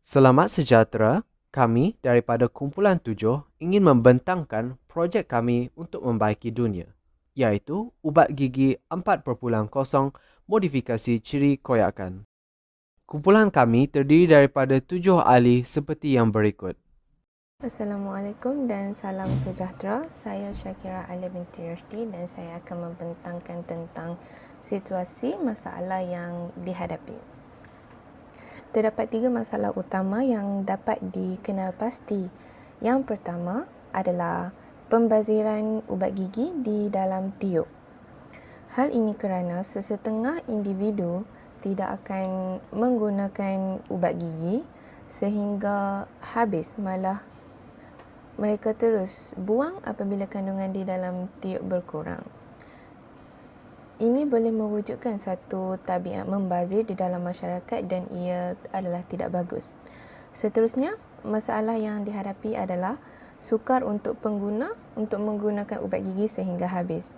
Selamat sejahtera, kami daripada Kumpulan 7 ingin membentangkan projek kami untuk membaiki dunia, iaitu ubat gigi 4.0 modifikasi ciri koyakan. Kumpulan kami terdiri daripada 7 ahli seperti yang berikut. Assalamualaikum dan salam sejahtera. Saya Syakira Ali binti Rushdi dan saya akan membentangkan tentang situasi masalah yang dihadapi. Terdapat 3 masalah utama yang dapat dikenal pasti. Yang pertama adalah pembaziran ubat gigi di dalam tiup. Hal ini kerana sesetengah individu tidak akan menggunakan ubat gigi sehingga habis, malah mereka terus buang apabila kandungan di dalam tiup berkurang. Ini boleh mewujudkan satu tabiat membazir di dalam masyarakat dan ia adalah tidak bagus. Seterusnya, masalah yang dihadapi adalah sukar untuk pengguna untuk menggunakan ubat gigi sehingga habis.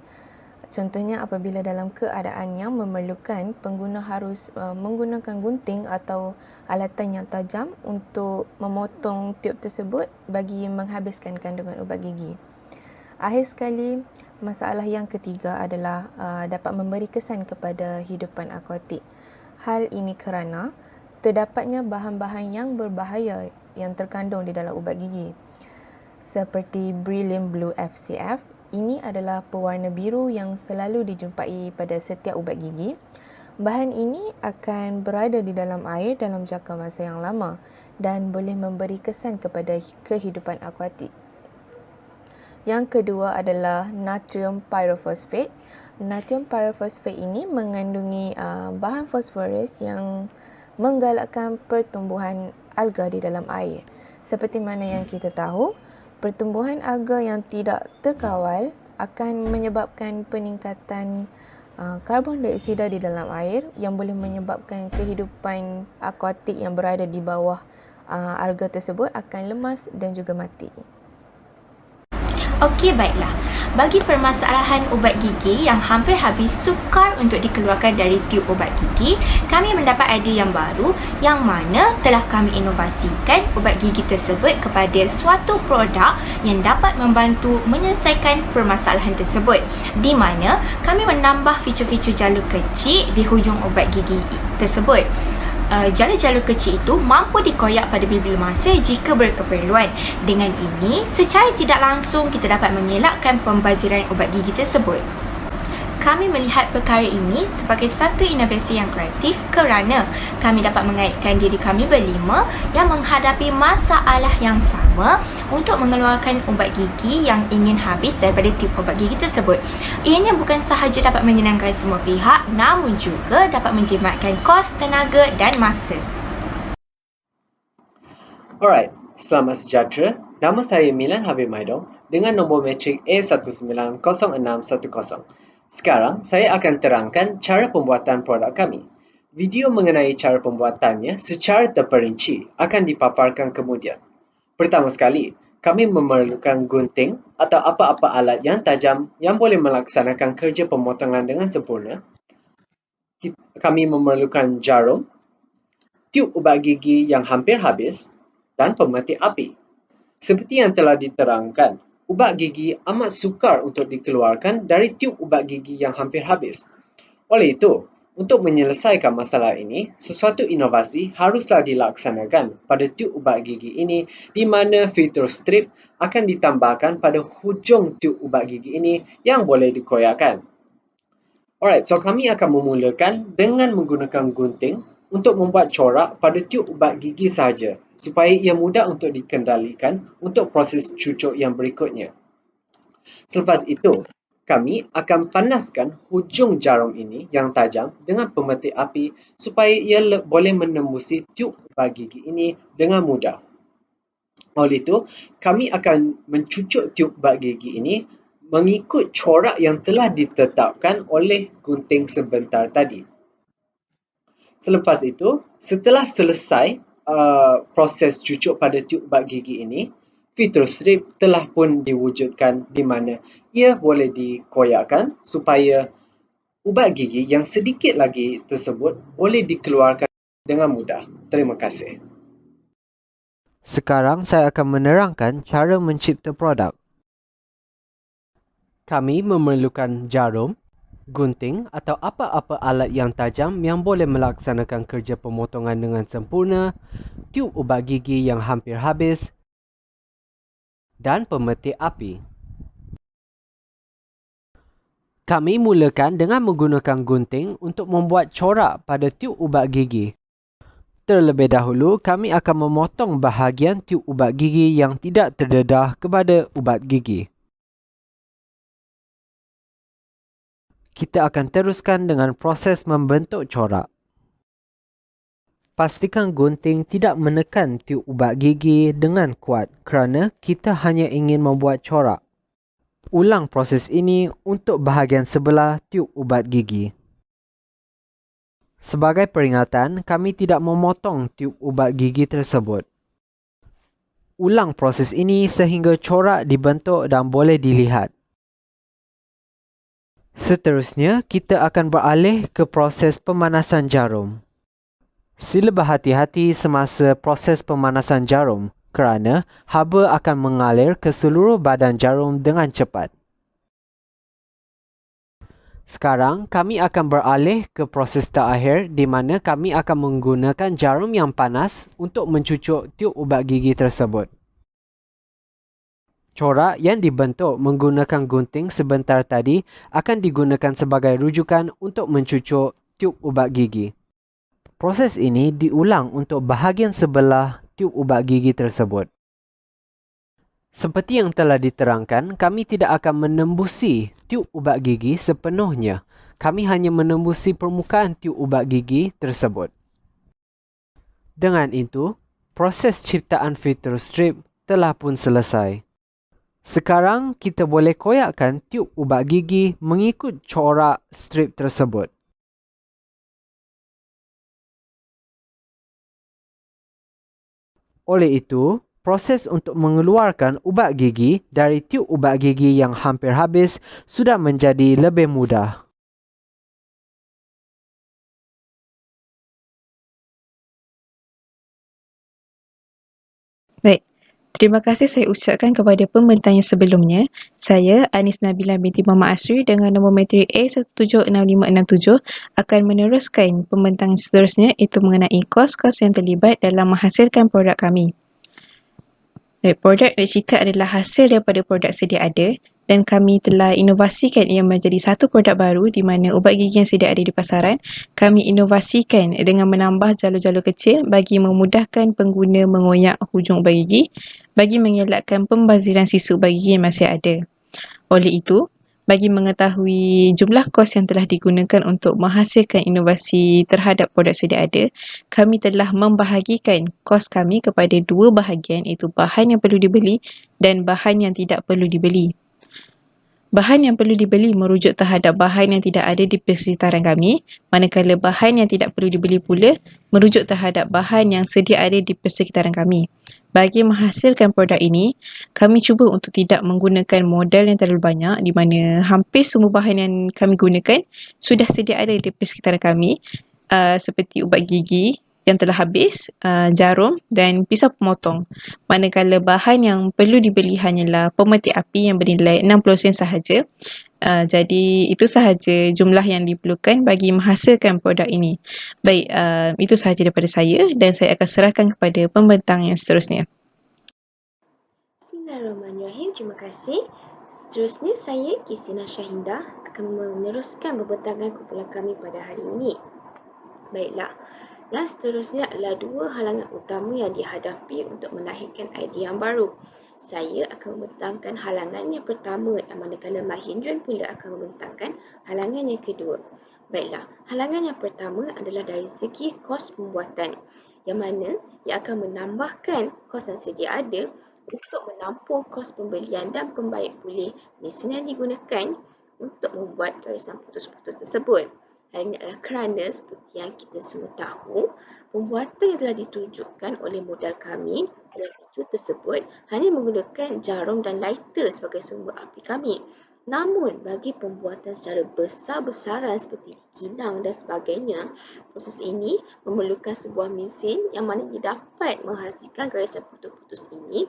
Contohnya apabila dalam keadaan yang memerlukan, pengguna harus menggunakan gunting atau alatan yang tajam untuk memotong tiup tersebut bagi menghabiskan kandungan ubat gigi. Akhir sekali, masalah yang ketiga adalah dapat memberi kesan kepada hidupan akuatik. Hal ini kerana terdapatnya bahan-bahan yang berbahaya yang terkandung di dalam ubat gigi. Seperti Beryllium Blue FCF, ini adalah pewarna biru yang selalu dijumpai pada setiap ubat gigi. Bahan ini akan berada di dalam air dalam jangka masa yang lama dan boleh memberi kesan kepada kehidupan akuatik. Yang kedua adalah natrium pyrophosphate. Natrium pyrophosphate ini mengandungi bahan fosforus yang menggalakkan pertumbuhan alga di dalam air. Seperti mana yang kita tahu, pertumbuhan alga yang tidak terkawal akan menyebabkan peningkatan karbon dioksida di dalam air yang boleh menyebabkan kehidupan akuatik yang berada di bawah alga tersebut akan lemas dan juga mati. Okey, baiklah. Bagi permasalahan ubat gigi yang hampir habis sukar untuk dikeluarkan dari tiub ubat gigi, kami mendapat idea yang baru yang mana telah kami inovasikan ubat gigi tersebut kepada suatu produk yang dapat membantu menyelesaikan permasalahan tersebut, di mana kami menambah fitur-fitur jalur kecil di hujung ubat gigi tersebut. Jalur-jalur kecil itu mampu dikoyak pada bila masa jika berkeperluan. Dengan ini, secara tidak langsung kita dapat mengelakkan pembaziran ubat gigi tersebut. Kami melihat perkara ini sebagai satu inovasi yang kreatif kerana kami dapat mengaitkan diri kami berlima yang menghadapi masalah yang sama untuk mengeluarkan ubat gigi yang ingin habis daripada tiub ubat gigi tersebut. Ianya bukan sahaja dapat menyenangkan semua pihak, namun juga dapat menjimatkan kos, tenaga dan masa. Alright, selamat sejahtera. Nama saya Milan Habib Maidong dengan nombor metrik A190610. Sekarang saya akan terangkan cara pembuatan produk kami. Video mengenai cara pembuatannya secara terperinci akan dipaparkan kemudian. Pertama sekali, kami memerlukan gunting atau apa-apa alat yang tajam yang boleh melaksanakan kerja pemotongan dengan sempurna. Kami memerlukan jarum, tiub ubat gigi yang hampir habis dan pemetik api. Seperti yang telah diterangkan, ubat gigi amat sukar untuk dikeluarkan dari tiub ubat gigi yang hampir habis. Oleh itu, untuk menyelesaikan masalah ini, sesuatu inovasi haruslah dilaksanakan pada tiub ubat gigi ini di mana fitur strip akan ditambahkan pada hujung tiub ubat gigi ini yang boleh dikoyakkan. Alright, so kami akan memulakan dengan menggunakan gunting untuk membuat corak pada tiub ubat gigi sahaja supaya ia mudah untuk dikendalikan untuk proses cucuk yang berikutnya. Selepas itu, kami akan panaskan hujung jarum ini yang tajam dengan pemetik api supaya ia boleh menembusi tiub ubat gigi ini dengan mudah. Oleh itu, kami akan mencucuk tiub ubat gigi ini mengikut corak yang telah ditetapkan oleh gunting sebentar tadi. Selepas itu, setelah selesai proses cucuk pada tiub ubat gigi ini, fitur strip telah pun diwujudkan di mana ia boleh dikoyakkan supaya ubat gigi yang sedikit lagi tersebut boleh dikeluarkan dengan mudah. Terima kasih. Sekarang saya akan menerangkan cara mencipta produk. Kami memerlukan jarum, gunting atau apa-apa alat yang tajam yang boleh melaksanakan kerja pemotongan dengan sempurna, tiub ubat gigi yang hampir habis, dan pemetik api. Kami mulakan dengan menggunakan gunting untuk membuat corak pada tiub ubat gigi. Terlebih dahulu, kami akan memotong bahagian tiub ubat gigi yang tidak terdedah kepada ubat gigi. Kita akan teruskan dengan proses membentuk corak. Pastikan gunting tidak menekan tiub ubat gigi dengan kuat kerana kita hanya ingin membuat corak. Ulang proses ini untuk bahagian sebelah tiub ubat gigi. Sebagai peringatan, kami tidak memotong tiub ubat gigi tersebut. Ulang proses ini sehingga corak dibentuk dan boleh dilihat. Seterusnya, kita akan beralih ke proses pemanasan jarum. Sila berhati-hati semasa proses pemanasan jarum kerana haba akan mengalir ke seluruh badan jarum dengan cepat. Sekarang, kami akan beralih ke proses terakhir di mana kami akan menggunakan jarum yang panas untuk mencucuk tiub ubat gigi tersebut. Corak yang dibentuk menggunakan gunting sebentar tadi akan digunakan sebagai rujukan untuk mencucuk tiub ubat gigi. Proses ini diulang untuk bahagian sebelah tiub ubat gigi tersebut. Seperti yang telah diterangkan, kami tidak akan menembusi tiub ubat gigi sepenuhnya. Kami hanya menembusi permukaan tiub ubat gigi tersebut. Dengan itu, proses ciptaan filter strip telah pun selesai. Sekarang, kita boleh koyakkan tiub ubat gigi mengikut corak strip tersebut. Oleh itu, proses untuk mengeluarkan ubat gigi dari tiub ubat gigi yang hampir habis sudah menjadi lebih mudah. Baik, terima kasih saya ucapkan kepada pembentang yang sebelumnya. Saya, Anis Nabila binti Muhammad Asri dengan nombor matrik A176567 akan meneruskan pembentang seterusnya iaitu mengenai kos-kos yang terlibat dalam menghasilkan produk kami. Baik, produk yang dicipta adalah hasil daripada produk sedia ada dan kami telah inovasikan ia menjadi satu produk baru di mana ubat gigi yang sedia ada di pasaran kami inovasikan dengan menambah jalur-jalur kecil bagi memudahkan pengguna mengoyak hujung ubat gigi bagi mengelakkan pembaziran sisa ubat gigi yang masih ada. Oleh itu, bagi mengetahui jumlah kos yang telah digunakan untuk menghasilkan inovasi terhadap produk sedia ada, kami telah membahagikan kos kami kepada dua bahagian iaitu bahan yang perlu dibeli dan bahan yang tidak perlu dibeli. Bahan yang perlu dibeli merujuk terhadap bahan yang tidak ada di persekitaran kami, manakala bahan yang tidak perlu dibeli pula merujuk terhadap bahan yang sedia ada di persekitaran kami. Bagi menghasilkan produk ini, kami cuba untuk tidak menggunakan modal yang terlalu banyak di mana hampir semua bahan yang kami gunakan sudah sedia ada di persekitaran kami seperti ubat gigi yang telah habis, jarum dan pisau pemotong. Manakala bahan yang perlu dibeli hanyalah pemetik api yang bernilai 60 sen sahaja. Jadi itu sahaja jumlah yang diperlukan bagi menghasilkan produk ini. Baik, itu sahaja daripada saya dan saya akan serahkan kepada pembentang yang seterusnya. Bismillahirrahmanirrahim. Terima kasih. Seterusnya saya Kisina Syahinda akan meneruskan pembentangan kumpulan kami pada hari ini. Baiklah. Dan seterusnya adalah dua halangan utama yang dihadapi untuk melahirkan idea yang baru. Saya akan membentangkan halangan yang pertama dan manakala Mahindran pula akan membentangkan halangan yang kedua. Baiklah, halangan yang pertama adalah dari segi kos pembuatan yang mana ia akan menambahkan kos yang sedia ada untuk menampung kos pembelian dan pembaik pulih mesin yang digunakan untuk membuat garisan putus-putus tersebut. Hal ini adalah kerana seperti yang kita semua tahu, pembuatan yang telah ditunjukkan oleh modal kami dalam video tersebut hanya menggunakan jarum dan lighter sebagai sumber api kami. Namun, bagi pembuatan secara besar-besaran seperti kinang dan sebagainya, proses ini memerlukan sebuah mesin yang mana ia dapat menghasilkan garisan putus-putus ini,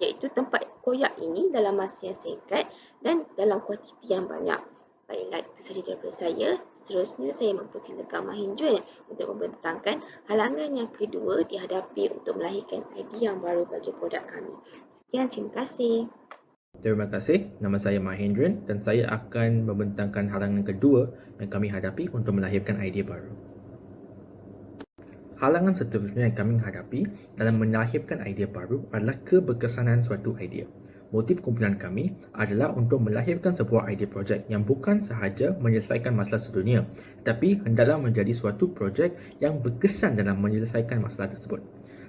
iaitu tempat koyak ini dalam masa yang singkat dan dalam kuantiti yang banyak. Baiklah, itu sahaja daripada saya. Seterusnya, saya mempersilakan Mahindra untuk membentangkan halangan yang kedua dihadapi untuk melahirkan idea yang baru bagi produk kami. Sekian, terima kasih. Terima kasih. Nama saya Mahendran dan saya akan membentangkan halangan kedua yang kami hadapi untuk melahirkan idea baru. Halangan seterusnya yang kami hadapi dalam melahirkan idea baru adalah keberkesanan suatu idea. Motif kumpulan kami adalah untuk melahirkan sebuah idea projek yang bukan sahaja menyelesaikan masalah sedunia, tetapi hendaklah menjadi suatu projek yang berkesan dalam menyelesaikan masalah tersebut.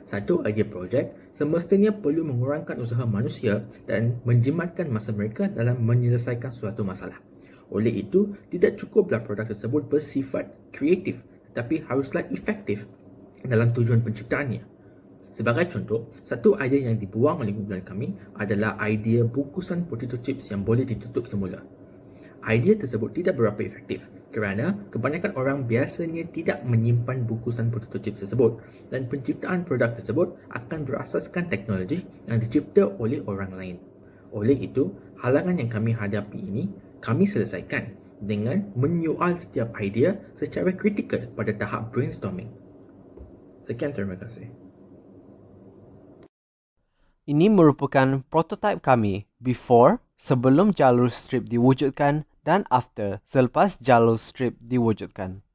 Satu idea projek semestinya perlu mengurangkan usaha manusia dan menjimatkan masa mereka dalam menyelesaikan suatu masalah. Oleh itu, tidak cukuplah produk tersebut bersifat kreatif, tetapi haruslah efektif dalam tujuan penciptaannya. Sebagai contoh, satu idea yang dibuang oleh kumpulan kami adalah idea bungkusan potato chips yang boleh ditutup semula. Idea tersebut tidak berapa efektif kerana kebanyakan orang biasanya tidak menyimpan bungkusan potato chips tersebut dan penciptaan produk tersebut akan berasaskan teknologi yang dicipta oleh orang lain. Oleh itu, halangan yang kami hadapi ini kami selesaikan dengan menyoal setiap idea secara kritikal pada tahap brainstorming. Sekian, terima kasih. Ini merupakan prototipe kami before, sebelum jalur strip diwujudkan dan after, selepas jalur strip diwujudkan.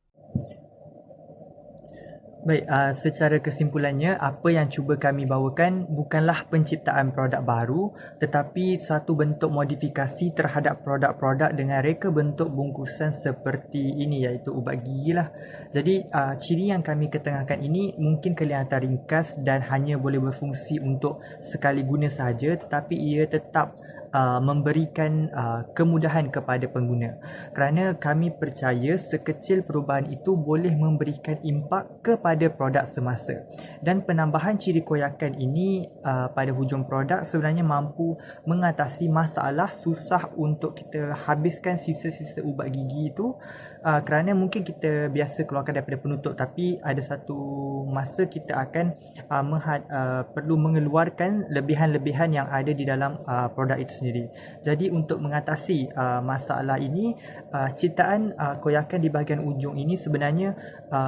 Baik, secara kesimpulannya, apa yang cuba kami bawakan bukanlah penciptaan produk baru tetapi satu bentuk modifikasi terhadap produk-produk dengan reka bentuk bungkusan seperti ini, iaitu ubat gigi lah. Jadi, ciri yang kami ketengahkan ini mungkin kelihatan ringkas dan hanya boleh berfungsi untuk sekali guna sahaja, tetapi ia tetap memberikan kemudahan kepada pengguna, kerana kami percaya sekecil perubahan itu boleh memberikan impak kepada produk semasa, dan penambahan ciri koyakan ini pada hujung produk sebenarnya mampu mengatasi masalah susah untuk kita habiskan sisa-sisa ubat gigi itu, kerana mungkin kita biasa keluarkan daripada penutup, tapi ada satu masa kita akan perlu mengeluarkan lebihan-lebihan yang ada di dalam produk itu sendiri. Jadi untuk mengatasi masalah ini, ciptaan koyakan di bahagian ujung ini sebenarnya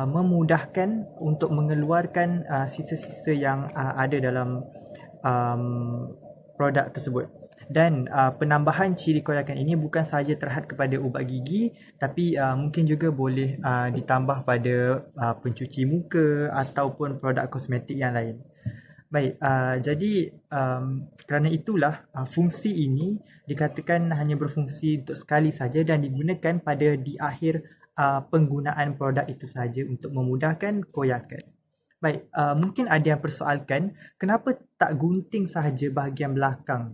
memudahkan untuk mengeluarkan sisa-sisa yang ada dalam produk tersebut. Dan penambahan ciri koyakan ini bukan sahaja terhad kepada ubat gigi, tapi mungkin juga boleh ditambah pada pencuci muka ataupun produk kosmetik yang lain. Baik, jadi kerana itulah fungsi ini dikatakan hanya berfungsi untuk sekali saja dan digunakan pada di akhir penggunaan produk itu saja untuk memudahkan koyakan. Baik, mungkin ada yang persoalkan kenapa tak gunting sahaja bahagian belakang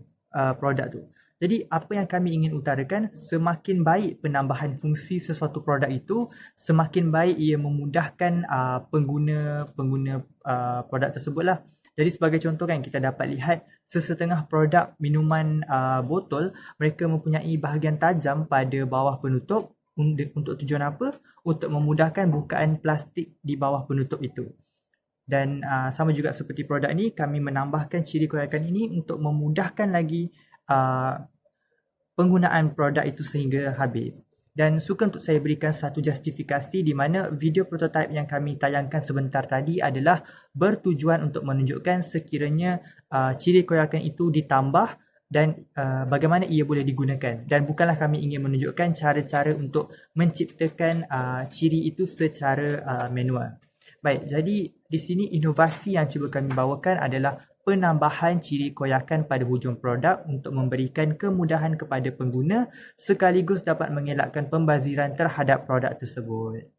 produk tu. Jadi apa yang kami ingin utarakan, semakin baik penambahan fungsi sesuatu produk itu, semakin baik ia memudahkan pengguna produk tersebutlah. Jadi sebagai contoh kan, kita dapat lihat sesetengah produk minuman botol, mereka mempunyai bahagian tajam pada bawah penutup. Untuk tujuan apa? Untuk memudahkan bukaan plastik di bawah penutup itu. Dan sama juga seperti produk ini, kami menambahkan ciri koyakan ini untuk memudahkan lagi penggunaan produk itu sehingga habis. Dan suka untuk saya berikan satu justifikasi di mana video prototipe yang kami tayangkan sebentar tadi adalah bertujuan untuk menunjukkan sekiranya ciri koyakan itu ditambah dan bagaimana ia boleh digunakan. Dan bukanlah kami ingin menunjukkan cara-cara untuk menciptakan ciri itu secara manual. Baik, jadi di sini inovasi yang cuba kami bawakan adalah penambahan ciri koyakan pada hujung produk untuk memberikan kemudahan kepada pengguna sekaligus dapat mengelakkan pembaziran terhadap produk tersebut.